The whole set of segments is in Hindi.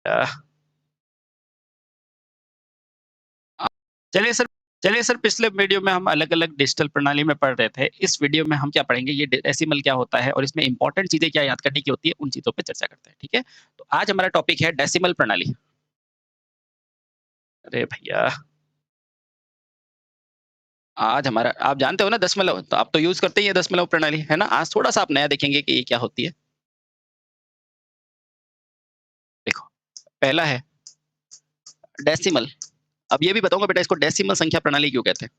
अ, चलिए सर चलिए सर, पिछले वीडियो में हम अलग-अलग डिजिटल प्रणाली में पढ़ रहे थे। इस वीडियो में हम क्या पढ़ेंगे, ये डेसिमल क्या होता है और इसमें इम्पोर्टेंट चीज़ें क्या याद करने की होती है, उन चीज़ों पे चर्चा करते हैं, ठीक है? तो आज हमारा टॉपिक है डेसिमल प्रणाली। अरे भैया! आज हमारा आप जानते हो ना दशमलव, तो आप तो यूज़ करते ही हैं दशमलव प्रणाली, है ना? आज थोड़ा-सा आप नया देखेंगे कि ये क्या होती है। देखो, पहला है डेसिमल। अब ये भी बताऊँगा बेटा, इसको डेसिमल संख्या प्रणाली क्यों कहते हैं?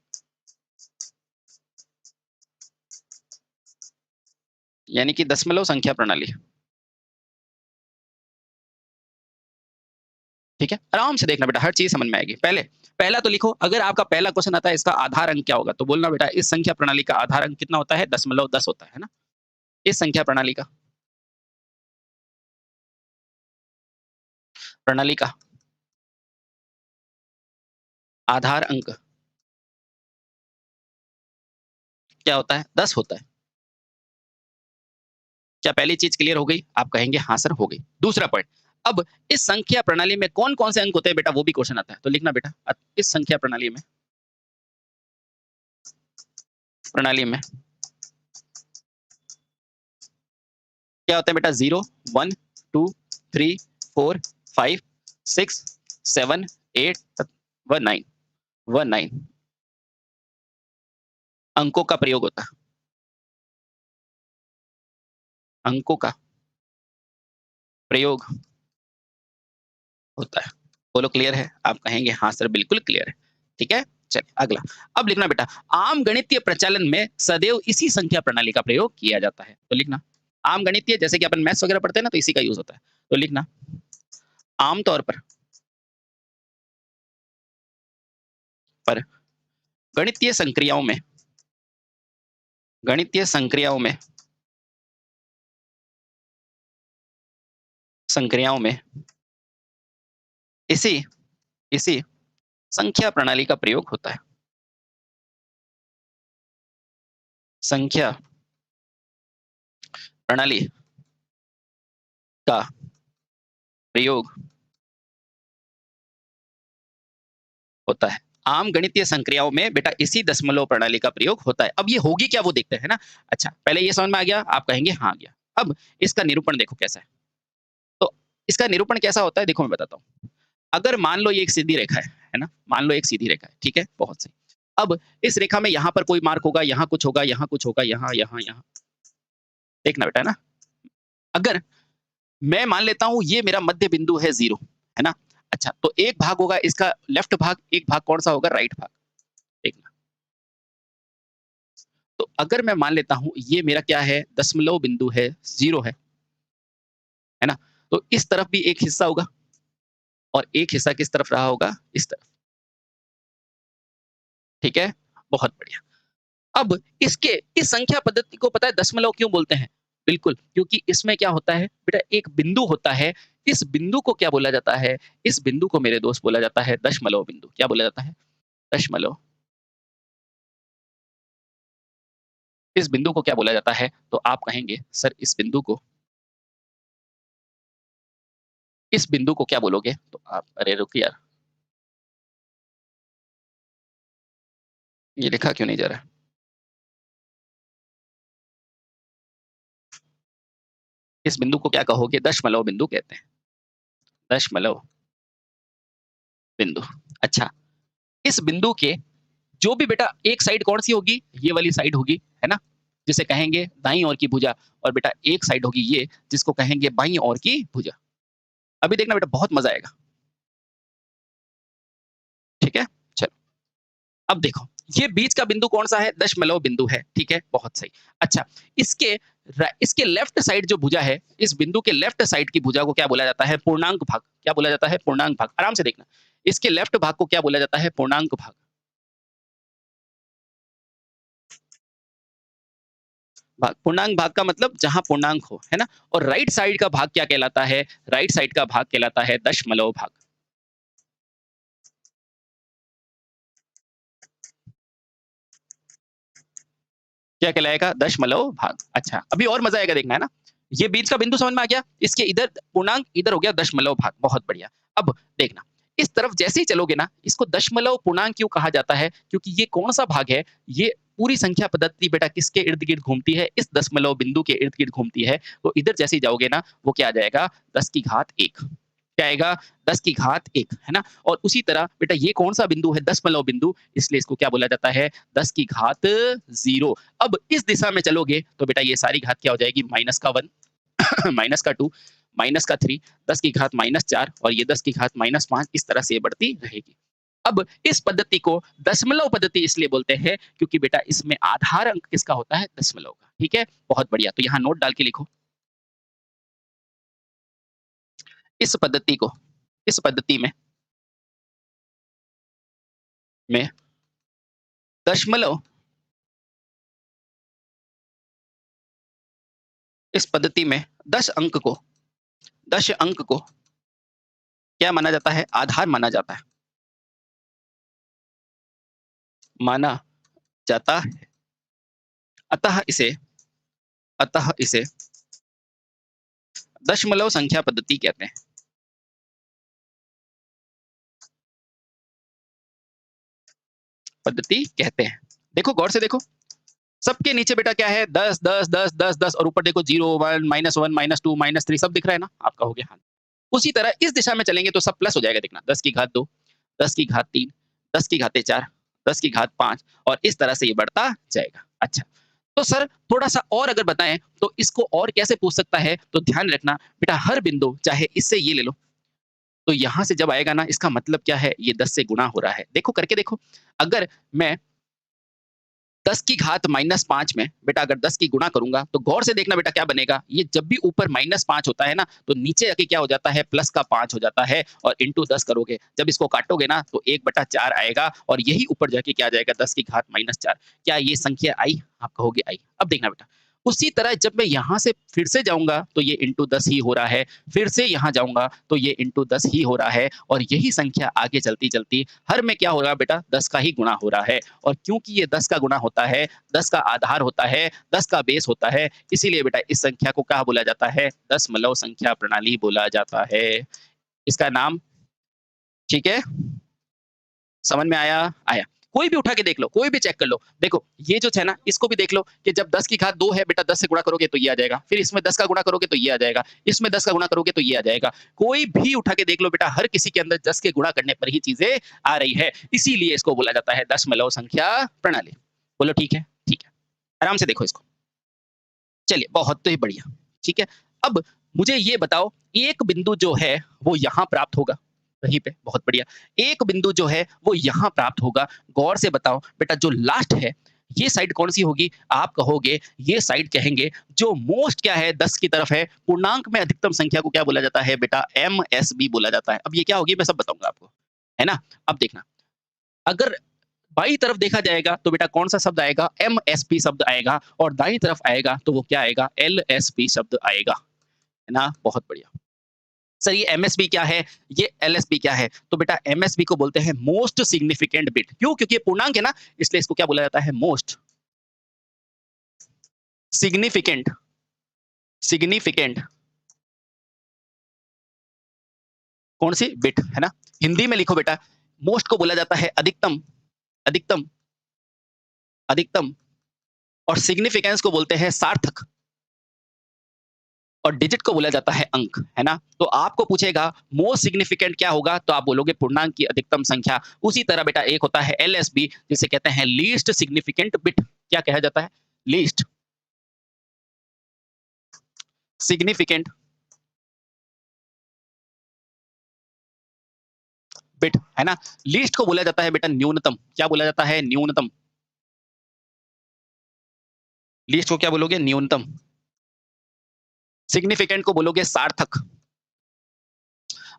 यानी कि दशमलव संख्या प्रणाली, ठीक है? आराम से देखना बेटा, हर चीज़ समझ में आएगी। पहला तो लिखो, अगर आपका पहला क्वेश्चन आता है इसका आधार अंक क्या होगा? तो बोलना बेटा इस संख्या प्रणाली का आधार अंक कितना होता है? 0.10 होता है ना? इस संख्या प्रणाली का आधार अंक क्या होता है? 10 होता है। क्या पहली चीज़ क्लियर हो गई? आप कहेंगे हाँ सर हो गई। दूसरा पॉइंट, अब इस संख्या प्रणाली में कौन-कौन से अंक होते हैं बेटा, वो भी क्वेश्चन आता है। तो लिखना बेटा इस संख्या प्रणाली में क्या होता है बेटा? 0, 1, 2, 3, 4, 5, 6, 7, 8 9 19 अंकों का प्रयोग होता है। अंकों का प्रयोग होता है। बोलो क्लियर है? आप कहेंगे हाँ सर बिल्कुल क्लियर है। ठीक है? चलिए अगला। अब लिखना बेटा आम गणितीय प्रचलन में सदैव इसी संख्या प्रणाली का प्रयोग किया जाता है। तो लिखना आम गणितीय, जैसे कि अपन मैथ्स वगैरह पढ़ते हैं ना, तो इसी का यूज़ होता है। तो लिखना आम तौर पर गणितीय संक्रियाओं में गणितीय संक्रियाओं में इसी इसी संख्या प्रणाली का प्रयोग होता है। संख्या प्रणाली का प्रयोग होता है। आम गणितीय संक्रियाओं में बेटा इसी दशमलव प्रणाली का प्रयोग होता है। अब ये होगी क्या वो देखते हैं ना। अच्छा, पहले ये समझ में आ गया? आप कहेंगे हाँ आ गया। अब इसका निरूपण देखो कैसा है। तो इसका निरूपण कैसा होता है, देखो मैं बताता हूँ। अगर मान लो ये एक सीधी रेखा है ना? मान लो एक सीधी रेखा है, ठीक है? बहुत सही। अब इस रेखा में यहाँ पर कोई मार्क होगा, यहाँ कुछ होगा, यहाँ कुछ होगा, यहाँ, यहाँ, यहाँ। देखना बेटा, है ना? अगर मैं मान लेता हूँ ये मेरा मध्य बिंदु है 0, है ना? अच्छा, तो एक भाग होगा इसका लेफ्ट भाग, एक भाग कौन-सा होगा? राइट भाग। देखना। तो अगर मैं मान लेता हूँ ये मेरा क्या है? दशमलव बिंदु है, 0 है ना? तो इस तरफ भी एक हिस्सा होगा और एक हिस्सा किस तरफ रहा होगा? इस तरफ। ठीक है? बहुत बढ़िया। अब इसके इस संख्या पद्धति को पता है दशमलव क्यों बोलते हैं? बिल्कुल, क्योंकि इसमें क्या होता है? बेटा एक बिंदु होता है, इस बिंदु को क्या बोला जाता है? इस बिंदु को मेरे दोस्त बोला जाता है दशमलव बिंदु। क्या बोला जाता है? दशमलव। इस बिंदु को क्या बोला जाता है? तो आप कहेंगे सर इस बिंदु को क्या बोलोगे? तो आप अरे रुक यार, ये लिखा क्यों नहीं जा रहा है? इस बिंदु को क्या कहोगे? दशमलव बिंदु कहते हैं। दशमलव बिंदु। अच्छा, इस बिंदु के जो भी बेटा एक साइड कौन-सी होगी? ये वाली साइड होगी, है ना? जिसे कहेंगे दाईं ओर की भुजा, और बेटा एक साइड होगी ये, जिसको कहेंगे बाईं ओर की भुजा। अभी देखना बेटा बहुत मज़ा आएगा। ठीक है? चलो, अब देखो, ये बीच का बिंदु कौन-सा है? दशमलव बिंदु है, ठीक है? बहुत सही। अच्छा, इसके इसके लेफ्ट साइड जो भुजा है, इस बिंदु के लेफ्ट साइड की भुजा को क्या बोला जाता है? पूर्णांक भाग। क्या बोला जाता है? पूर्णांक भाग। आराम से देखना। इसके लेफ्ट भाग को क्या बोला जाता है? पूर्णांक भाग। पूर्णांक भाग का मतलब जहाँ पूर्णांक हो, है ना? और राइट साइड का भाग क्या कहलाता है? राइट साइड का भाग कहलाता है दशमलव भाग। क्या कहलाएगा? दशमलव भाग। अच्छा, अभी और मज़ा आएगा देखना, है ना? ये बीच का बिंदु समझ में आ गया? इसके इधर पूर्णांक, इधर हो गया दशमलव भाग, बहुत बढ़िया। अब देखना, इस तरफ जैसे ही चलोगे ना, इसको दशमलव पूर्णांक क्यों कहा जाता है? क्योंकि ये कौन-सा भाग है, ये पूरी संख्या पद्धति बेटा किसके इर्द-गिर्द घूमती है? इस दशमलव बिंदु के इर्द-गिर्द घूमती है। तो इधर जैसे ही जाओगे ना, वो क्या आ जाएगा? 10 की घात 1। क्या आएगा? 10 की घात 1, है ना? और उसी तरह बेटा ये कौन-सा बिंदु है? दशमलव बिंदु, इसलिए इसको क्या बोला जाता है? 10 की घात 0। अब इस दिशा में चलोगे, तो बेटा ये सारी घात क्या हो जाएगी? माइनस का 1 माइनस का 2, माइनस का 3, 10 की घात -4 और ये 10 की घात -5, इस तरह से ये बढ़ती रहेगी। अब इस पद्धति को दशमलव पद्धति इसलिए बोलते हैं क्योंकि बेटा इसमें आधार अंक किसका होता है? दशमलव का। ठीक है? बहुत बढ़िया। तो यहाँ नोट डाल के लिखो। इस पद्धति को, इस पद्धति में दशमलव, इस पद्धति में 10 अंक को क्या माना जाता है? आधार माना जाता है। माना जाता है। अतः इसे अतः इसे दशमलव संख्या पद्धति कहते हैं। पद्धति कहते हैं। देखो गौर से देखो, सबके नीचे बेटा क्या है? 10 10 10 10 10 और ऊपर देखो 0 1 -1 -2 -3 सब दिख रहा है ना? आप कहोगे हाँ। उसी तरह इस दिशा में चलेंगे तो सब प्लस हो जाएगा, देखना 10 की घात 2, 10 की घात 3, 10 की घातें 4, 10 की घात 5 और इस तरह से ये बढ़ता जाएगा। अच्छा, तो सर थोड़ा-सा और अगर बताएँ तो इसको और कैसे पूछ सकता है? तो ध्यान रखना बेटा, हर बिंदु चाहे इससे ये ले लो, तो यहाँ से जब आएगा ना, इसका मतलब क्या है? ये 10 से गुणा हो रहा है। देखो करके देखो, अगर मैं 10 की घात -5 में बेटा अगर 10 की गुणा करूँगा, तो गौर से देखना बेटा क्या बनेगा? ये जब भी ऊपर -5 होता है ना, तो नीचे आके क्या हो जाता है? प्लस का 5 हो जाता है और इंटू 10 करोगे। जब इसको काटोगे ना, तो 1/4 आएगा और यही ऊपर जाके क्या आ जाएगा? 10 की घात -4। क्या ये संख्या आई? आप कहोगे आई। अब देखना बेटा, उसी तरह जब मैं यहाँ से फिर से जाऊँगा, तो ये इंटू 10 ही हो रहा है। फिर से यहाँ जाऊँगा, तो ये इंटू 10 ही हो रहा है और यही संख्या आगे चलती-चलती हर में क्या हो रहा है बेटा? 10 का ही गुणा हो रहा है। और क्योंकि ये 10 का गुणा होता है, 10 का आधार होता है, 10 का बेस होता है, इसीलिए बेटा इस संख्या को क्या बोला जाता है? दशमलव संख्या प्रणाली बोला जाता है। इसका नाम, ठीक है? समझ में आया? आया। कोई भी उठा के देख लो, कोई भी चेक कर लो। देखो, ये जो है ना, इसको भी देख लो कि जब 10 की घात 2 है बेटा, 10 से गुणा करोगे तो ये आ जाएगा। फिर इसमें 10 का गुणा करोगे तो ये आ जाएगा। इसमें 10 का गुणा करोगे तो ये आ जाएगा। कोई भी उठा के देख लो बेटा, हर किसी के अंदर 10 के गुणा करने पर ही चीज़ें आ रही है। इसीलिए इसको बोला जाता है दशमलव संख्या प्रणाली। बोलो ठीक है? ठीक है। आराम से देखो इसको। चलिए, बहुत ही बढ़िया। ठीक है? अब मुझे ये बताओ, एक बिंदु जो है वो यहाँ प्राप्त होगा, कहीं पे, बहुत बढ़िया। एक बिंदु जो है वो यहाँ प्राप्त होगा। गौर से बताओ बेटा, जो लास्ट है, ये साइड कौन-सी होगी? आप कहोगे ये साइड कहेंगे जो मोस्ट क्या है? 10 की तरफ है। पूर्णांक में अधिकतम संख्या को क्या बोला जाता है बेटा? एमएसबी बोला जाता है। अब ये क्या होगी मैं सब बताऊँगा आपको, है ना? अब देखना, अगर बाईं तरफ देखा जाएगा तो बेटा कौन-सा शब्द आएगा? एमएसपी शब्द आएगा और दाईं तरफ आएगा तो वो क्या आएगा? एलएसपी शब्द आएगा, है ना? बहुत बढ़िया। सर ये एमएसबी क्या है? ये एलएसबी क्या है? तो बेटा एमएसबी को बोलते हैं मोस्ट सिग्निफिकेंट बिट। क्यों? क्योंकि ये पूर्णांक है ना, इसलिए इसको क्या बोला जाता है? मोस्ट सिग्निफिकेंट सिग्निफिकेंट कौन-सी? बिट, है ना? हिंदी में लिखो बेटा, मोस्ट को बोला जाता है अधिकतम, अधिकतम, अधिकतम और सिग्निफिकेंस को बोलते हैं सार्थक और डिजिट को बोला जाता है अंक, है ना? तो आपको पूछेगा मोस्ट सिग्निफिकेंट क्या होगा? तो आप बोलोगे पूर्णांक की अधिकतम संख्या। उसी तरह बेटा एक होता है एलएसबी, जिसे कहते हैं लीस्ट सिग्निफिकेंट बिट। क्या कहा जाता है? लीस्ट सिग्निफिकेंट बिट, है ना? लीस्ट को बोला जाता है बेटा न्यूनतम। क्या बोला जाता है? न्यूनतम। लीस्ट को क्या बोलोगे? न्यूनतम। सिग्निफिकेंट को बोलोगे सार्थक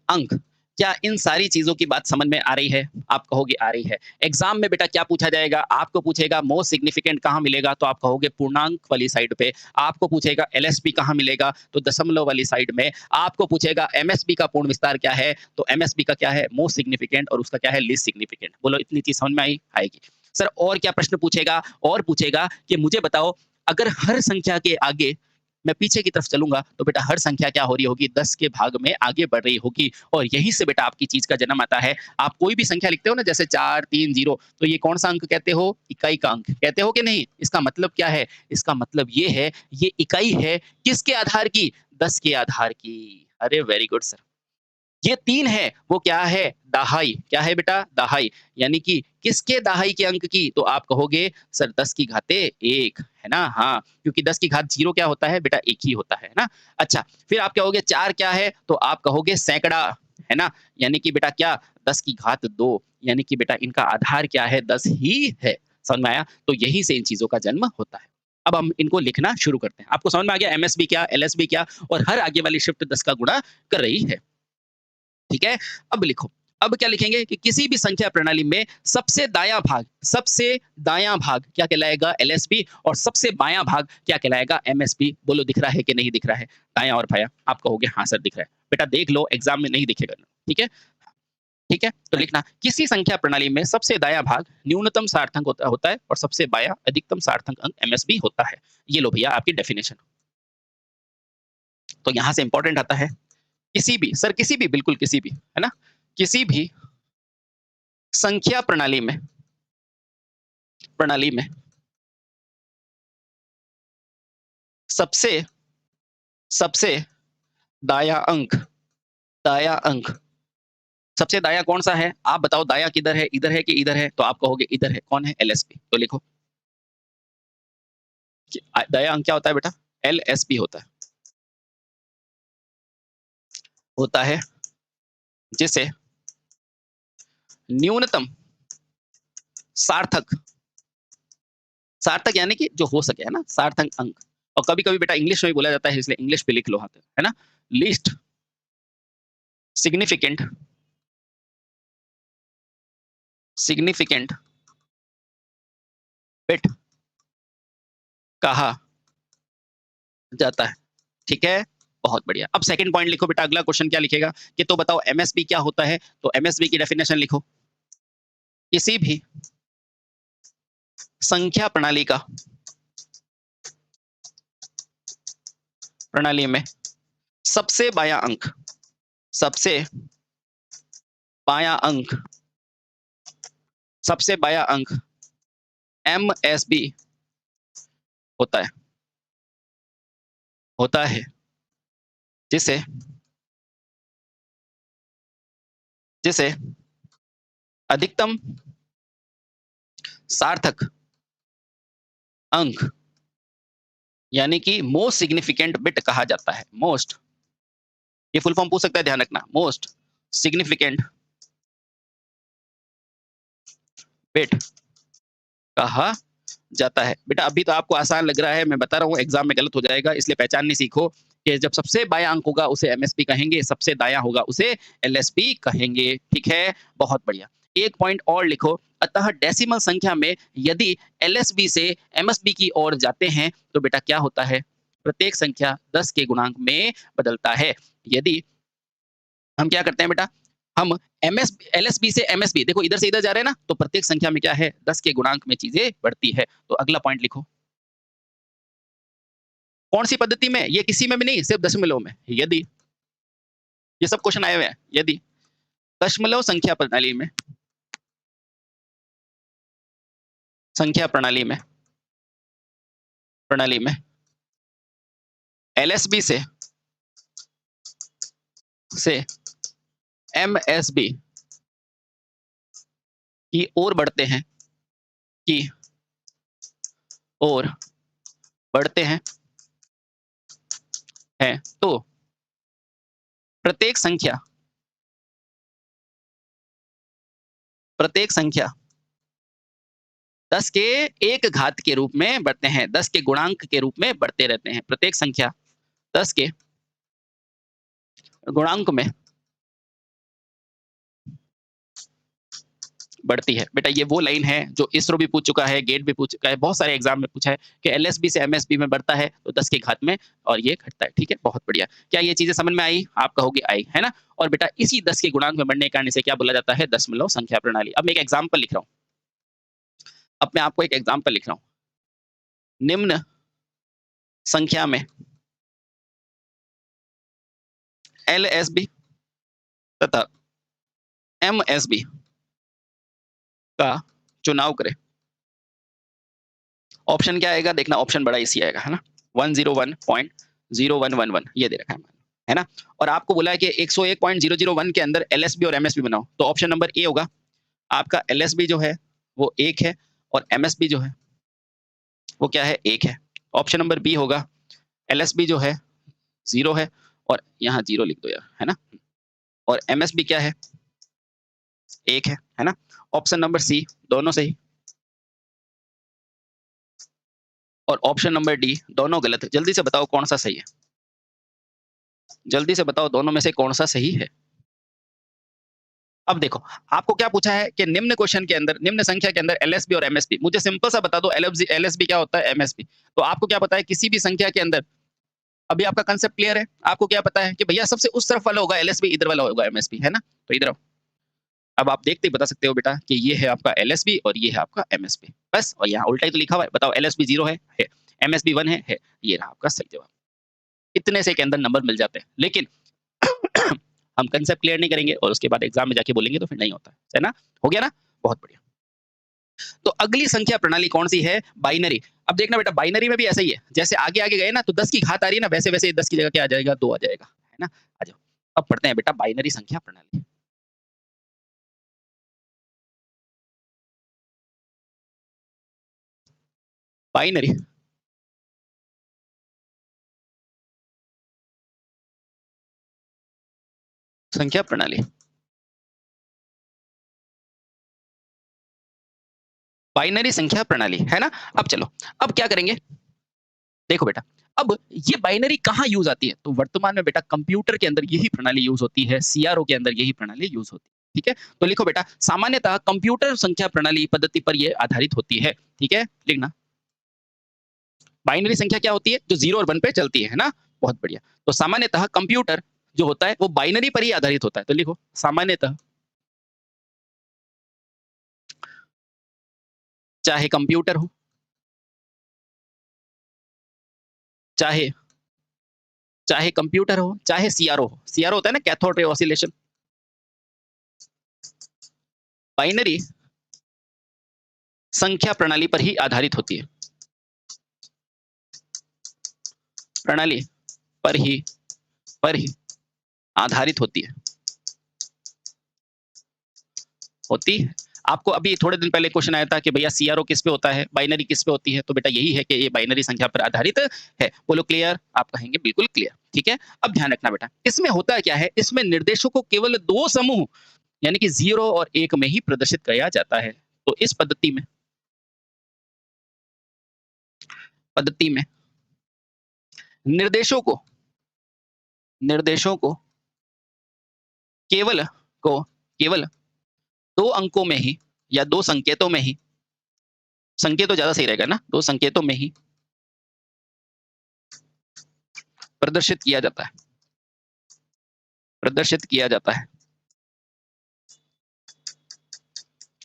अंक। क्या इन सारी चीज़ों की बात समझ में आ रही है? आप कहोगे आ रही है। एग्ज़ाम में बेटा क्या पूछा जाएगा? आपको पूछेगा मोस्ट सिग्निफिकेंट कहाँ मिलेगा? तो आप कहोगे पूर्णांक वाली साइड पे। आपको पूछेगा एलएसबी कहाँ मिलेगा? तो दशमलव वाली साइड में। आपको पूछेगा एमएसबी का पूर्ण विस्तार क्या है? तो एमएसबी का क्या है? मोस्ट सिग्निफिकेंट और उसका क्या है? Least significant. बोलो इतनी चीज़ समझ में आई? आएगी। सर और क्या प्रश्न पूछेगा? और पूछेगा कि मुझे बताओ, अगर हर संख्या के आगे मैं पीछे की तरफ चलूँगा तो बेटा हर संख्या क्या हो रही होगी 10 के भाग में आगे बढ़ रही होगी और यहीं से बेटा आपकी चीज़ का जन्म आता है। आप कोई भी संख्या लिखते हो ना जैसे 4, 3, 0 तो ये कौन-सा अंक कहते हो? इकाई का अंक। कहते हो कि नहीं? इसका मतलब क्या है? इसका मतलब ये है, ये इकाई है किसके आधार की? 10 के आधार की। अरे वेरी गुड सर। ये 3 है, वो क्या है? दहाई। क्या है बेटा? दहाई। यानी कि किसके दहाई के अंक की? तो आप कहोगे सर 10 की घाते 1, है ना? हाँ, क्योंकि 10 की घात 0 क्या होता है? बेटा 1 ही होता है ना? अच्छा, फिर आप कहोगे 4 क्या है? तो आप कहोगे सैकड़ा, है ना? यानी कि बेटा क्या? 10 की घात 2 यानी कि बेटा इनका आधार क्या है? 10 ही है। समझ में आया? तो यहीं से इन चीज़ों का जन्म होता है। अब हम इनको लिखना शुरू करते हैं। आपको समझ में आ गया एमएसबी क्या, एलएसबी क्या और हर आगे वाली शिफ्ट 10 का गुणा कर रही है। ठीक है? अब लिखो। अब क्या लिखेंगे कि किसी भी संख्या प्रणाली में सबसे दायाँ भाग क्या कहलाएगा? एलएसबी और सबसे बायाँ भाग क्या कहलाएगा? एमएसबी। बोलो दिख रहा है कि नहीं दिख रहा है? दायाँ और बायाँ। आप कहोगे हाँ सर दिख रहा है। बेटा देख लो एग्ज़ाम में नहीं दिखेगा। ठीक है? ठीक है? तो लिखना किसी संख्या प्रणाली में सबसे दायाँ भाग न्यूनतम सार्थक होता होता है और सबसे बायाँ अधिकतम सार्थक अंक एमएसबी होता है। ये लो भैया आपकी डेफिनिशन। तो यहाँ से इम्पोर्टेंट आता है किसी भी सर किसी भी बिल्कुल किसी भी, है ना? किसी भी संख्या प्रणाली में सबसे सबसे दायाँ अंक सबसे दायाँ कौन-सा है? आप बताओ दायाँ किधर है? इधर है कि इधर है? तो आप कहोगे इधर है। कौन है? एलएसबी। तो लिखो कि दायाँ अंक क्या होता है बेटा? एलएसबी होता है जिसे न्यूनतम सार्थक सार्थक यानी कि जो हो सके, है ना? सार्थक अंक और कभी-कभी बेटा इंग्लिश में भी बोला जाता है इसलिए इंग्लिश पे लिख लो वहाँ पे, है ना? लीस्ट सिग्निफिकेंट सिग्निफिकेंट बिट कहा जाता है। ठीक है? बहुत बढ़िया। अब सेकंड पॉइंट लिखो बेटा अगला क्वेश्चन क्या लिखेगा कि तो बताओ एमएसबी क्या होता है? तो एमएसबी की डेफिनिशन लिखो। किसी भी संख्या प्रणाली में सबसे बायाँ अंक सबसे बायाँ अंक सबसे बायाँ अंक एमएसबी होता है होता है जिसे जिसे अधिकतम सार्थक अंक यानी कि मोस्ट सिग्निफिकेंट बिट कहा जाता है। मोस्ट ये फुल फॉर्म पूछ सकता है ध्यान रखना। मोस्ट सिग्निफिकेंट बिट कहा जाता है। बेटा अभी तो आपको आसान लग रहा है, मैं बता रहा हूँ एग्ज़ाम में गलत हो जाएगा इसलिए पहचाननी सीखो कि जब सबसे बायाँ अंक होगा उसे एमएसबी कहेंगे, सबसे दायाँ होगा उसे एलएसबी कहेंगे। ठीक है? बहुत बढ़िया। एक पॉइंट और लिखो, अतः डेसिमल संख्या में यदि एलएसबी से एमएसबी की ओर जाते हैं तो बेटा क्या होता है? प्रत्येक संख्या 10 के गुणांक में बदलता है। यदि हम क्या करते हैं बेटा, हम एलएसबी से एमएसबी देखो इधर से इधर जा रहे हैं ना, तो प्रत्येक संख्या में क्या है 10 के गुणांक में चीज़ें बढ़ती है। तो अगला पॉइंट लिखो। कौन-सी पद्धति में? ये किसी में भी नहीं, सिर्फ दशमलव में। यदि ये सब क्वेश्चन आए हुए हैं। यदि दशमलव संख्या प्रणाली में एलएसबी से एमएसबी की ओर की ओर बढ़ते हैं तो प्रत्येक संख्या प्रत्येक संख्या 10 के एक घात के रूप में बढ़ते हैं, 10 के गुणांक के रूप में बढ़ते रहते हैं। प्रत्येक संख्या 10 के गुणांक में बढ़ती है। बेटा ये वो लाइन है जो इसरो भी पूछ चुका है, गेट भी पूछ चुका है, बहुत सारे एग्जाम में पूछा है कि एलएसबी से एमएसबी में बढ़ता है तो 10 की घात में और ये घटता है। ठीक है? बहुत बढ़िया। क्या ये चीज़ें समझ में आई? आप कहोगे आई, है ना? और बेटा इसी 10 के गुणांक में बढ़ने के कारण इसे क्या बोला जाता है? दशमलव संख्या प्रणाली। अब मैं एक एग्जाम्पल लिख रहा हूँ। अब मैं आपको एक एग्जाम्पल लिख रहा हूँ। निम्न संख्या में एलएसबी तथा एमएसबी का चुनाव करें। ऑप्शन क्या आएगा देखना, ऑप्शन बड़ा इसी आएगा, है ना, 101.0111 ये दे रखा है ना। और आपको बोला है कि 101.001 के अंदर एलएसबी और एमएसबी बनाओ, तो ऑप्शन नंबर ए होगा आपका। एलएसबी जो है वो 1 है और एमएसबी जो है वो क्या है, 1 है। ऑप्शन नंबर बी होगा एलएसबी जो है 0 है, और यहाँ 0 लिख दो यार, है ना, और एमएसबी क्या है, 1 है ना। ऑप्शन नंबर सी दोनों सही, और ऑप्शन नंबर डी दोनों गलत है। जल्दी से बताओ कौन सा सही है, जल्दी से बताओ दोनों में से कौन सा सही है। अब देखो आपको क्या पूछा है कि निम्न क्वेश्चन के अंदर, निम्न संख्या के अंदर एलएसबी और एमएसबी, मुझे सिंपल सा बता दो एलएसबी क्या होता है, एमएसबी। तो आपको क्या पता है किसी भी संख्या के अंदर, अभी आपका कंसेप्ट क्लियर है, आपको क्या पता है कि भैया सबसे उस तरफ वाला होगा एलएसबी, इधर वाला होगा एमएसबी, है ना। तो इधर आओ, अब आप देखते ही बता सकते हो बेटा कि ये है आपका एलएसबी और ये है आपका एमएसबी, बस। और यहाँ उल्टा ही तो लिखा हुआ है, बताओ एलएसबी 0 है, एमएसबी 1 है, ये रहा आपका सही जवाब। इतने से के अंदर नंबर मिल जाते हैं, लेकिन हम कंसेप्ट क्लियर नहीं करेंगे और उसके बाद एग्जाम में जाके बोलेंगे तो फिर नहीं होता है ना। हो गया ना, बहुत बढ़िया। तो अगली संख्या प्रणाली कौन सी है, बाइनरी। अब देखना बेटा बाइनरी में भी ऐसा ही है, जैसे आगे आगे गए ना तो 10 की घात आ रही है ना, वैसे वैसे 10 की जगह क्या आ जाएगा, 2 आ जाएगा, है ना। आ जाओ अब पढ़ते हैं बेटा बाइनरी संख्या प्रणाली। बाइनरी संख्या प्रणाली, बाइनरी संख्या प्रणाली, है ना। अब चलो, अब क्या करेंगे, देखो बेटा, अब ये बाइनरी कहाँ यूज आती है, तो वर्तमान में बेटा कंप्यूटर के अंदर यही प्रणाली यूज होती है, सीआरओ के अंदर यही प्रणाली यूज होती है। ठीक है, तो लिखो बेटा सामान्यतः कंप्यूटर संख्या प्रणाली पद्धति पर यह आधारित होती है। ठीक है, लिखना बाइनरी संख्या क्या होती है, जो 0 और 1 पे चलती है ना। बहुत बढ़िया। तो सामान्यतः कंप्यूटर जो होता है वो बाइनरी पर ही आधारित होता है, तो लिखो सामान्यतः चाहे कंप्यूटर हो, चाहे चाहे कंप्यूटर हो, चाहे सीआरओ हो, सीआरओ होता है ना, कैथोड रे ऑसिलेशन, बाइनरी संख्या प्रणाली पर ही आधारित होती है, प्रणाली पर ही आधारित होती है। आपको अभी थोड़े दिन पहले क्वेश्चन आया था कि भैया सीआरओ किस पे होता है, बाइनरी किस पे होती है, तो बेटा यही है कि ये बाइनरी संख्या पर आधारित है। बोलो क्लियर, आप कहेंगे बिल्कुल क्लियर। ठीक है, अब ध्यान रखना बेटा, इसमें होता क्या है, इसमें निर्देशों को केवल 2 समूह यानी कि 0 और 1 में ही प्रदर्शित किया जाता है। तो इस पद्धति में निर्देशों को निर्देशों को केवल केवल 2 अंकों में ही या 2 संकेतों में ही, संकेतों ज्यादा सही रहेगा ना, 2 संकेतों में ही प्रदर्शित किया जाता है, प्रदर्शित किया जाता है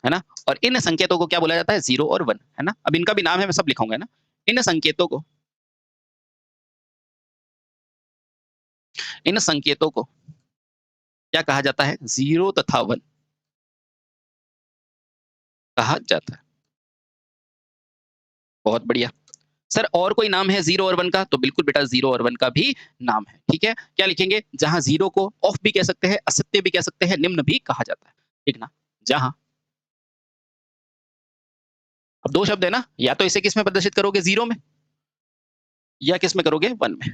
ना। और इन संकेतों को क्या बोला जाता है, 0 और 1, है ना। अब इनका भी नाम है, मैं सब लिखूंगा ना। इन संकेतों को इन संकेतों को क्या कहा जाता है, 0 तथा 1 कहा जाता है। बहुत बढ़िया। सर और कोई नाम है 0 और 1 का, तो बिल्कुल बेटा 0 और 1 का भी नाम है। ठीक है, क्या लिखेंगे, जहां 0 को ऑफ भी कह सकते हैं, असत्य भी कह सकते हैं, निम्न भी कहा जाता है। ठीक ना, जहां, अब 2 शब्द है ना, या तो इसे किस में प्रदर्शित करोगे, 0 में, या किस में करोगे, 1 में।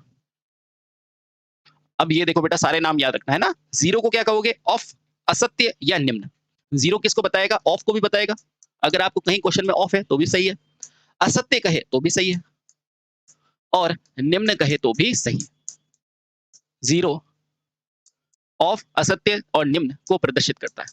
अब ये देखो बेटा सारे नाम याद रखना है ना। 0 को क्या कहोगे, ऑफ, असत्य या निम्न। 0 किसको बताएगा, ऑफ को भी बताएगा, अगर आपको कहीं क्वेश्चन में ऑफ है तो भी सही है, असत्य कहे तो भी सही है, और निम्न कहे तो भी सही है। 0 ऑफ, असत्य और निम्न को प्रदर्शित करता है।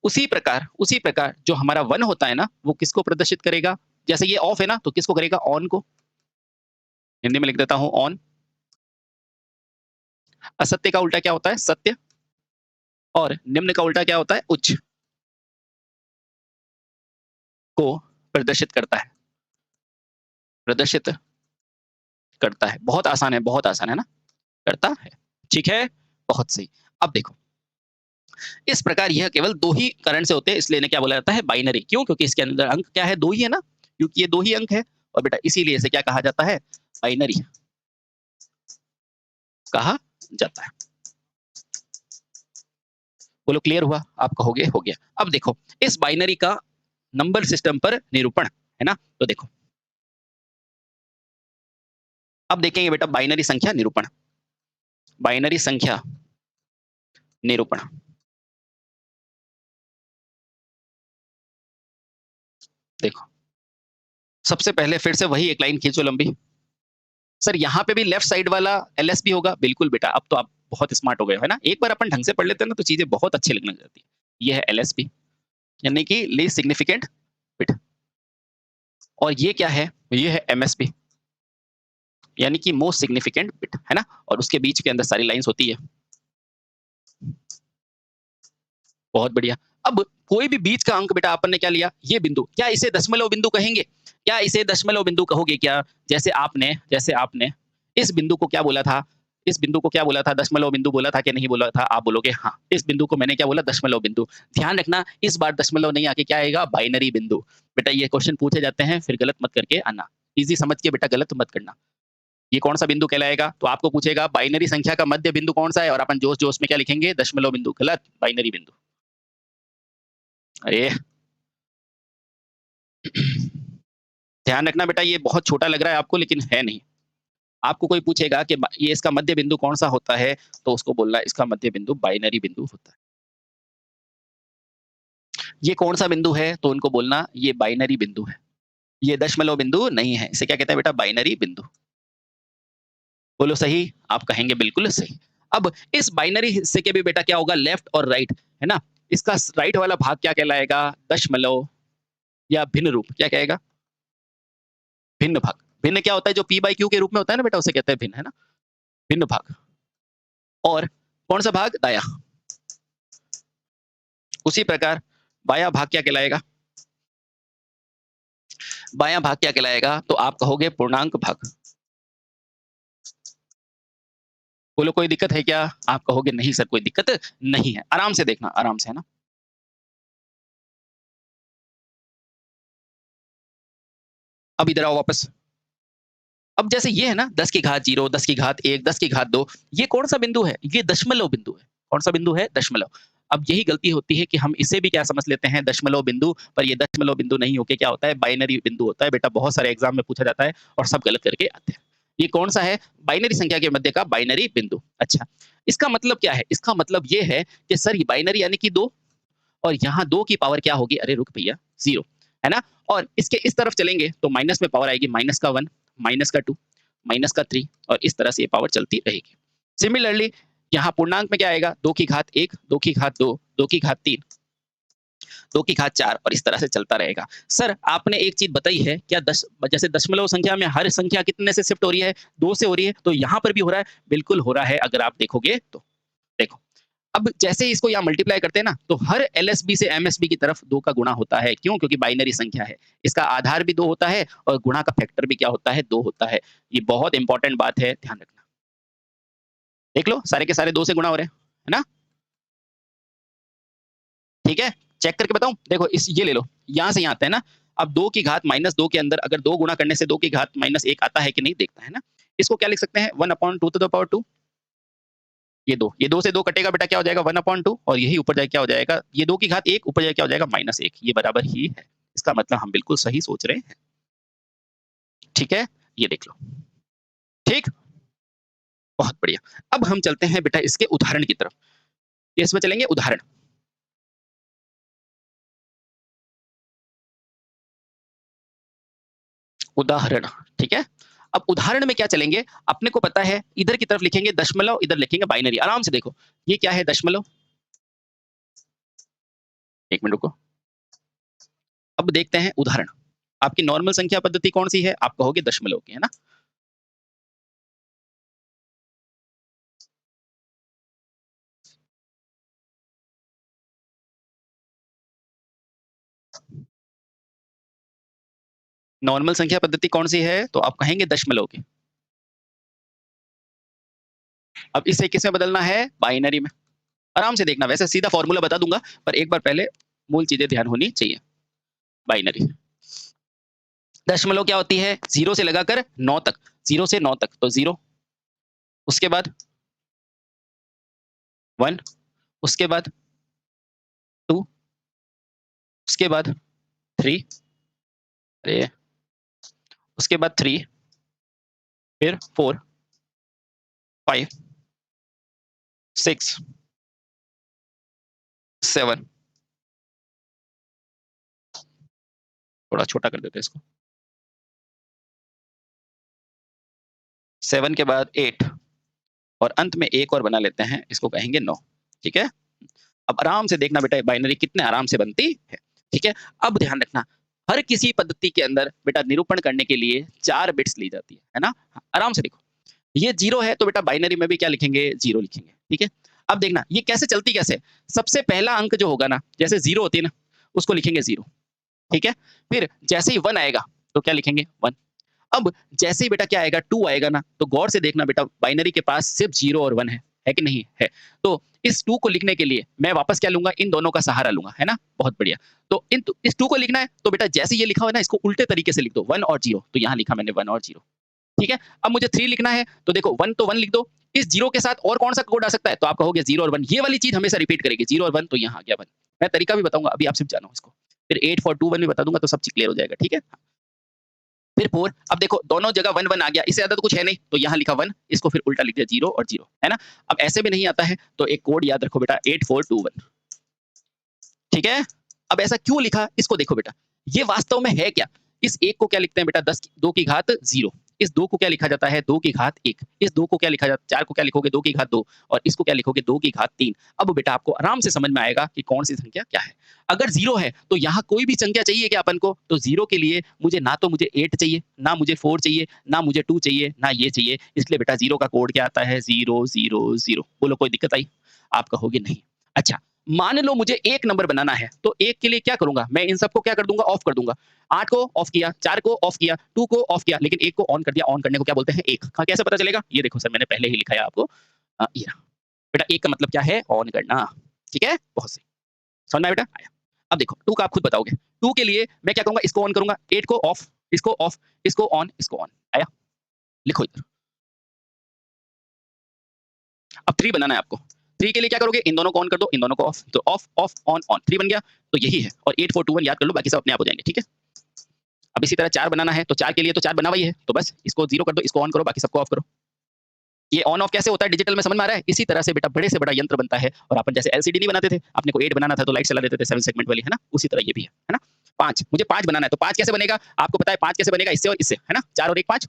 उसी प्रकार जो हमारा 1 होता है ना, वो किसको प्रदर्शित करेगा, जैसे ये ऑफ है ना, तो किसको करेगा, ऑन को। हिंदी में लिख देता हूं ऑन। असत्य का उल्टा क्या होता है, सत्य, और निम्न का उल्टा क्या होता है, उच्च को प्रदर्शित करता है। प्रदर्शित करता है। बहुत आसान है, बहुत आसान है ना? करता है। ठीक है? बहुत सही। अब देखो, इस प्रकार यह केवल 2 ही करंट से होते हैं, इसलिए इन्हें क्या बोला जाता है? बाइनरी। क्यों? क्योंकि इसके अंदर अंक क्या है? 2 ही है ना? क्योंकि ये 2 ही अंक है और बेटा इसीलिए इसे क्या कहा जाता है? बाइनरी कहा जाता है। बोलो क्लियर हुआ? आप कहोगे हो गया। अब देखो, इस बाइनरी का नंबर सिस्टम पर निरूपण, है ना? तो देखो, अब देखेंगे बेटा बाइनरी संख्या निरूपण। बाइनरी संख्या निरूपण। देखो, सबसे पहले फिर से वही एक लाइन खींचो लंबी। सर यहाँ पे भी लेफ्ट साइड वाला एलएसबी होगा? बिल्कुल बेटा, अब तो आप बहुत स्मार्ट हो गए हो, है ना? एक बार अपन ढंग से पढ़ लेते हैं ना तो चीज़ें बहुत अच्छी लगने लग जाती है। ये है एलएसबी यानी कि लीस्ट सिग्निफिकेंट बिट और ये क्या है? ये है एमएसबी यानी कि मोस्ट सिग्निफिकेंट बिट, है ना? और उसके बीच के अंदर सारी लाइन्स होती है। बहुत बढ़िया। अब कोई भी बीच का अंक बेटा अपन ने क्या लिया? ये बिंदु। क्या इसे दशमलव बिंदु कहेंगे? क्या इसे दशमलव बिंदु कहोगे क्या? जैसे आपने इस बिंदु को क्या बोला था? इस बिंदु को क्या बोला था? दशमलव बिंदु बोला था कि नहीं बोला था? आप बोलोगे हाँ। इस बिंदु को मैंने क्या बोला? दशमलव बिंदु। ध्यान रखना इस बार दशमलव नहीं आके क्या आएगा? बाइनरी बिंदु। बेटा ये क्वेश्चन पूछे जाते हैं फिर गलत मत करके आना। ईज़ी समझ के बेटा गलत मत करना। ये कौन-सा बिंदु कहलाएगा? तो आपको पूछेगा बाइनरी संख्या का मध्य बिंदु कौन-सा है? और अपन जोश-जोश में क्या लिखेंगे? दशमलव बिंदु। गलत, बाइनरी बिंदु। अरे! ध्यान रखना बेटा ये बहुत छोटा लग रहा है आपको लेकिन है नहीं। आपको कोई पूछेगा कि ये इसका मध्य बिंदु कौन-सा होता है? तो उसको बोलना है इसका मध्य बिंदु बाइनरी बिंदु होता है। ये कौन-सा बिंदु है? तो उनको बोलना ये बाइनरी बिंदु है। ये दशमलव बिंदु नहीं है। इसे क्या कहते हैं बेटा? बाइनरी बिंदु। बोलो सही? आप कहेंगे बिल्कुल सही। अब इस बाइनरी हिस्से के भी बेटा क्या होगा? लेफ्ट और राइट, है ना? इसका राइट वाला भाग क्या कहलाएगा? दशमलव या भिन्न रूप क्या कहेगा? भिन्न भाग। भिन्न क्या होता है? जो p बाई q के रूप में होता है ना बेटा उसे कहते हैं भिन्न, है ना? भिन्न भाग। और कौन-सा भाग? दायाँ। उसी प्रकार बायाँ भाग क्या कहलाएगा? बायाँ भाग क्या कहलाएगा? तो आप कहोगे पूर्णांक भाग। बोलो कोई दिक्कत है क्या? आप कहोगे नहीं सर कोई दिक्कत नहीं है। आराम से देखना, आराम से, है ना? अब इधर आओ वापस। अब जैसे ये है ना 10 की घात 0, 10 की घात 1, 10 की घात 2 ये कौन-सा बिंदु है? ये दशमलव बिंदु है। कौन-सा बिंदु है? दशमलव। अब यही गलती होती है कि हम इसे भी क्या समझ लेते हैं दशमलव बिंदु, पर ये दशमलव बिंदु नहीं होके क्या होता है? बाइनरी बिंदु होता है। बेटा बहुत सारे एग्ज़ाम में पूछा जाता है और सब गलत करके आते हैं। ये कौन-सा है? बाइनरी संख्या के मध्य का बाइनरी बिंदु। अच्छा, इसका मतलब क्या है? इसका मतलब ये है कि सर ये बाइनरी यानी कि 2 और यहाँ 2 की पावर क्या होगी? अरे रुक भैया 0 है ना? और इसके इस तरफ चलेंगे तो माइनस में पावर आएगी माइनस का 1, माइनस का 2, माइनस का 3 और इस तरह से ये पावर चलती रहेगी। सिमिलरली यहाँ पूर्णांक में क्या आएगा? 2 की घात 1, 2 की घात 2, 2 की घात 3, 2 की घात 4 और इस तरह से चलता रहेगा। सर आपने एक चीज़ बताई है क्या जैसे दशमलव संख्या में हर संख्या कितने से शिफ्ट हो रही है? 2 से हो रही है, तो यहाँ पर भी हो रहा है? बिल्कुल हो रहा है अगर आप देखोगे तो। देखो अब जैसे ही इसको यहाँ मल्टीप्लाई करते हैं ना, तो हर एलएसबी से एमएसबी की तरफ 2 का गुणा होता है। क्यों? क्योंकि बाइनरी संख्या है। इसका आधार भी 2 होता है और गुणा का फैक्टर भी क्या होता है? 2 होता है। ये बहुत इंपॉर्टेंट बात है, ध्यान रखना। देख लो, सारे के सारे 2 से गुणा हो रहे हैं, है ना? ठीक है? चेक करके बताऊँ? देखो इस ये ले लो, यहाँ से यहाँ आता है ना? अब 2 की घात -2 के अंदर अगर 2 गुणा करने से 2 की घात -1 आता है कि नहीं? देखता है ना? इसको क्या लिख सकते हैं? 1/2 टू द पावर 2 ये 2 से 2 कटेगा बेटा क्या हो जाएगा 1/2 और यही ऊपर जाके क्या हो जाएगा ये 2 की घात 1 ऊपर जाके क्या हो जाएगा -1 ये बराबर ही है। इसका मतलब हम बिल्कुल सही सोच रहे हैं। ठीक है? ये देख लो। ठीक? बहुत बढ़िया। अब हम चलते हैं बेटा इसके उदाहरण की तरफ। इसमें चलेंगे उदाहरण। उदाहरण, ठीक है? अब उदाहरण में क्या चलेंगे, अपने को पता है इधर की तरफ लिखेंगे दशमलव, इधर लिखेंगे बाइनरी। आराम से देखो, ये क्या है दशमलव? 1 मिनट रुको। अब देखते हैं उदाहरण। आपकी नॉर्मल संख्या पद्धति कौन-सी है? आप कहोगे दशमलव की, है ना? नॉर्मल संख्या पद्धति कौन सी है? तो आप कहेंगे दशमलव की। अब इसे किसमें बदलना है? बाइनरी में। आराम से देखना, वैसे सीधा फॉर्मूला बता दूंगा, पर एक बार पहले मूल चीजें ध्यान होनी चाहिए। बाइनरी दशमलव क्या होती है? 0 से लगाकर 9 तक, 0 से 9 तक, तो 0, उसके बाद 1, उसके बाद 2, उसके बाद 3, अरे उसके बाद 3, फिर 4, 5, 6, 7, थोड़ा छोटा कर देते हैं इसको, 7 के बाद 8 और अंत में एक और बना लेते हैं, इसको कहेंगे 9। ठीक है? अब आराम से देखना बेटा, बाइनरी कितने आराम से बनती है। ठीक है? अब ध्यान रखना, हर किसी पद्धति के अंदर बेटा निरूपण करने के लिए 4 बिट्स ली जाती है ना? आराम से देखो, ये 0 है तो बेटा बाइनरी में भी क्या लिखेंगे? 0 लिखेंगे। ठीक है? अब देखना ये कैसे चलती कैसे है? सबसे पहला अंक जो होगा ना, जैसे 0 होती है ना, उसको लिखेंगे 0। ठीक है? फिर जैसे ही 1 आएगा तो क्या लिखेंगे? 1। अब जैसे ही बेटा क्या आएगा? 2 आएगा ना, तो गौर से देखना बेटा, बाइनरी के पास सिर्फ 0 और 1 है कि नहीं? है। तो इस 2 को लिखने के लिए मैं वापस क्या लूँगा? इन दोनों का सहारा लूँगा, है ना? बहुत बढ़िया। तो इस 2 को लिखना है, तो बेटा जैसे ये लिखा हुआ है ना, इसको उल्टे तरीके से लिख दो, 1 और 0, तो यहाँ लिखा मैंने 1 और 0। ठीक है? अब मुझे 3 लिखना है, तो देखो 1 तो 1 लिख दो, इस 0 के साथ और कौन-सा कोड आ सकता है? तो आप कहोगे 0 और 1, ये वाली चीज़ हमेशा रिपीट करेगी, 0 और 1, तो यहाँ आ गया 1। मैं तरीका भी बताऊँगा, अभी आप सिर्फ जानो इसको। फिर 8 4 2 1 भी बता दूँगा, तो सब चीज़ क्लियर हो जाएगा, ठीक है? फिर 4, अब देखो दोनों जगह 1 1 आ गया, इससे ज़्यादा तो कुछ है नहीं, तो यहाँ लिखा 1, इसको फिर उल्टा लिख दिया 0 और 0, है ना? अब ऐसे भी नहीं आता है, तो एक कोड याद रखो बेटा, 8 4 2 1। ठीक है? अब ऐसा क्यों लिखा? इसको देखो बेटा, ये वास्तव में है क्या? इस 1 को क्या लिखते हैं बेटा? 2 की घात 0। इस 2 को क्या लिखा जाता है? 2 की घात 1। इस 2 को क्या लिखा जाता है? 4 को क्या लिखोगे? 2 की घात 2, और इसको क्या लिखोगे? 2 की घात 3। अब बेटा आपको आराम से समझ में आएगा कि कौन-सी संख्या क्या है। अगर 0 है, तो यहाँ कोई भी संख्या चाहिए क्या अपन को? तो 0 के लिए मुझे ना तो मुझे 8 चाहिए, ना मुझे 4 चाहिए, ना मुझे 2 चाहिए, ना ये चाहिए। इसलिए बेटा 0 का कोड क्या आता है? 0 0 0। बोलो कोई दिक्कत आई? आप कहोगे नहीं। अच्छा, मान लो मुझे 1 नंबर बनाना है, तो 1 के लिए क्या करूँगा? मैं इन सबको क्या कर दूँगा? ऑफ कर दूँगा। 8 को ऑफ किया, 4 को ऑफ किया, 2 को ऑफ किया, लेकिन 1 को ऑन कर दिया। ऑन करने को क्या बोलते हैं? 1। हाँ, कैसे पता चलेगा? ये देखो सर, मैंने पहले ही लिखा है आपको। ये रहा। बेटा 1 का मतलब क्या है? ऑन करना। ठीक है? बहुत सही। समझ में आया बेटा? आया। अब देखो 2 का आप खुद बताओगे। 2 के लिए मैं क्या करूँगा? इसको ऑन करूँगा, 8 को ऑफ, इसको ऑफ, इसको ऑन, इसको ऑन। आया? लिखो इधर। अब 3 बनाना है आपको। 3 के लिए क्या करोगे? इन दोनों को ऑन कर दो, इन दोनों को ऑफ। तो ऑफ, ऑफ, ऑन, ऑन। 3 बन गया, तो यही है। और 8 4 2 1 याद कर लो, बाकी सब अपने आप हो जाएँगे। ठीक है? अब इसी तरह 4 बनाना है, तो 4 के लिए तो 4 बना हुआ ही है, तो बस इसको 0 कर दो, इसको ऑन करो, बाकी सबको ऑफ करो। ये ऑन ऑफ कैसे होता है डिजिटल में, समझ में आ रहा है? इसी तरह से बेटा बड़े से बड़ा यंत्र बनता है, और अपन जैसे एलसीडी नहीं बनाते थे, अपने को 8 बनाना था तो लाइट चला देते थे 7 सेगमेंट वाली, है ना? उसी तरह ये भी है ना? 5, मुझे 5 बनाना है, तो 5 कैसे बनेगा? आपको पता है 5 कैसे बनेगा? इससे और इससे, है ना? 4 और 1 5,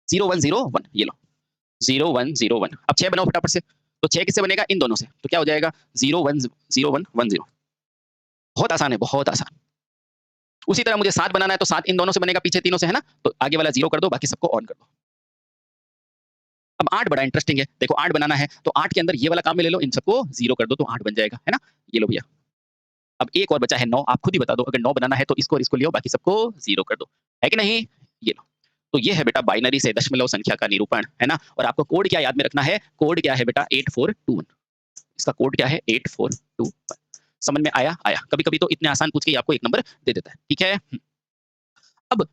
0 1 0 1, ये लो, 0 1 0 1। अब 6 बनाओ फटाफट से, तो 6 किससे बनेगा? इन दोनों से, तो क्या हो जाएगा? 0 1 0 1 1 0। बहुत आसान है, बहुत आसान। उसी तरह मुझे 7 बनाना है, तो 7 इन दोनों से बनेगा, पीछे तीनों से, है ना? तो आगे वाला 0 कर दो, बाकी सबको ऑन कर दो। अब 8 बड़ा इंटरेस्टिंग है। देखो 8 बनाना है, तो 8 के अंदर ये वाला काम में ले लो, इन सबको 0 कर दो, तो 8 बन जाएगा, है ना? ये लो भैया। अब एक और बचा है 9, आप खुद ही बता दो, अगर 9 बनाना है तो इसको और इसको ले आओ, बाकी सबको 0 कर दो। है कि नहीं? ये लो। तो ये है बेटा बाइनरी से दशमलव संख्या का निरूपण, है ना? और आपको कोड क्या याद में रखना है? कोड क्या है बेटा? 8421। इसका कोड क्या है? 8421। समझ में आया? आया। कभी-कभी तो इतने आसान पूछ के ही आपको 1 नंबर दे देता है। ठीक है? अब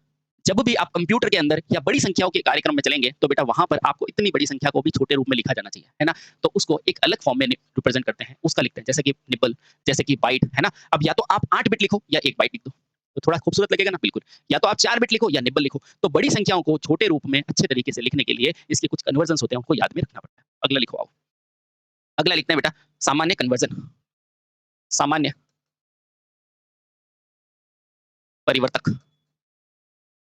जब भी आप कंप्यूटर के अंदर या बड़ी संख्याओं के कार्यक्रम में चलेंगे, तो बेटा वहाँ पर आपको इतनी बड़ी संख्या को भी छोटे रूप में लिखा जाना चाहिए, है ना? तो उसको एक अलग फॉर्म में रिप्रेजेंट करते हैं, उसका लिखते हैं, जैसे कि निबल, जैसे कि बाइट, है ना? अब या तो आप 8 बिट लिखो या 1 बाइट लिख दो, तो थोड़ा खूबसूरत लगेगा ना? बिल्कुल। या तो आप 4 बिट लिखो या निबल लिखो। तो बड़ी संख्याओं को छोटे रूप में अच्छे तरीके से लिखने के लिए इसके कुछ कन्वर्जन्स होते हैं, उनको याद में रखना पड़ता है। अगला लिखो आओ। अगला लिखते हैं बेटा सामान्य कन्वर्जन, सामान्य परिवर्तक,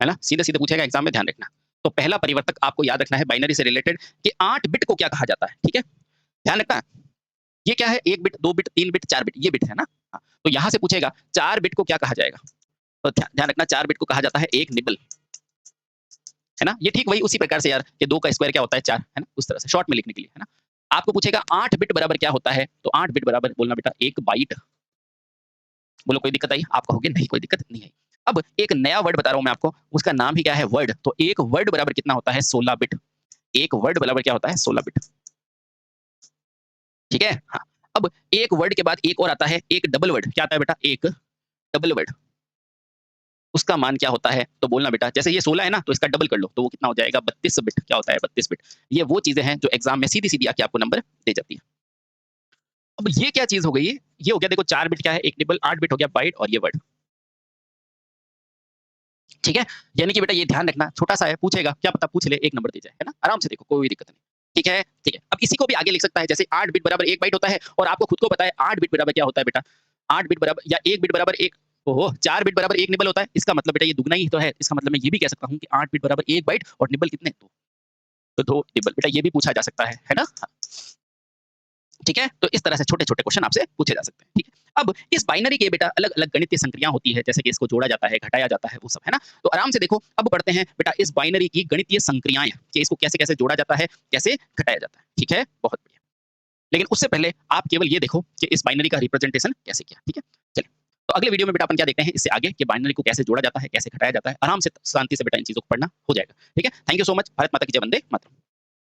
है ना? सीधे-सीधे पूछेगा एग्ज़ाम में, ध्यान रखना। तो पहला परिवर्तक आपको याद रखना है बाइनरी से रिलेटेड, कि 8 बिट को क्या कहा जाता है, ठीक है? ध्यान रखना। ये क्या है? 1 बिट, 2 बिट, 3 बिट, 4 बिट, ये बिट है ना? हाँ, तो यहाँ से पूछेगा 4 बिट को क्या कहा जाएगा? तो ध्यान रखना, 4 बिट को कहा जाता है 1 निबल, है ना? ये ठीक वही उसी प्रकार से यार, कि 2 का स्क्वायर क्या होता है? 4, है ना? उस तरह से शॉर्ट में लिखने के लिए, है ना? आपको पूछेगा 8 बिट बराबर क्या होता है? तो 8 बिट बराबर बोलना बेटा 1 बाइट। बोलो कोई दिक्कत आई? आप कहोगे नहीं, कोई दिक्कत नहीं आई। अब एक नया वर्ड बता रहा हूँ मैं आपको, उसका नाम ही क्या है? वर्ड। तो एक वर्ड बराबर कितना होता है? 16 बिट। एक वर्ड बराबर क्या होता है? 16 बिट। ठीक है? हाँ। अब एक वर्ड के बाद एक और आता है, एक डबल वर्ड। क्या आता है बेटा? एक डबल वर्ड। उसका मान क्या होता है? तो बोलना बेटा। जैसे ये 16 है ना, तो इसका डबल कर लो, तो वो कितना हो जाएगा? 32 बिट। क्या होता है? 32 बिट। ये वो चीज़ें हैं जो एग्ज़ाम में सीधी-सीधी आके आपको नंबर दे जाती है। अब ये क्या चीज़ हो गई? ये हो गया देखो 4 बिट क्या है? एक निबल, 8 बिट हो गया बाइट और ये वर्ड। ठीक है? यानी कि बेटा ये ध्यान रखना, छोटा-सा है, पूछेगा, क्या पता पूछ ले, 1 नंबर दे जाए, है ना? आराम से देखो, कोई दिक्कत नहीं। ठीक है? ठीक है। अब इसी को भी आगे लिख सकता है, जैसे 8 बिट बराबर 1 बाइट होता है और आपको खुद को पता है 8 बिट बराबर क्या होता है बेटा? 8 बिट बराबर या 1 बिट बराबर 1 ओहो! 4 बिट बराबर 1 निबल होता है। इसका मतलब बेटा ये दुगना ही तो है। इसका मतलब मैं ये भी कह सकता हूँ कि 8 बिट बराबर 1 बाइट और निबल कितने? 2। तो 2 निबल। बेटा ये भी पूछा जा सकता है ना? हाँ। ठीक है? तो इस तरह से छोटे-छोटे क्वेश्चन आपसे पूछे जा सकते हैं, ठीक है? अब इस बाइनरी के बेटा अलग-अलग गणितीय संक्रिया होती है, जैसे कि इसको जोड़ा जाता है, घटाया जाता है, वो सब, है ना? तो आराम से देखो, अब पढ़ते हैं बेटा इस बाइनरी की गणितीय संक्रियाएँ कि इसको कैसे-कैसे जोड़ा जाता है, कैसे घटाया जाता है, ठीक है? बहुत बढ़िया। लेकिन उससे पहले आप केवल ये देखो कि इस बाइनरी का रिप्रेजेंटेशन कैसे किया, ठीक है? चलिए, तो अगले वीडियो में बेटा अपन क्या देखते हैं इससे आगे कि बाइनरी को कैसे जोड़ा जाता है, कैसे घटाया जाता है। आराम से शांति से बेटा इन चीज़ों को पढ़ना हो जाएगा, ठीक है? Thank you so much. Bharat माता की जय, वंदे मातरम।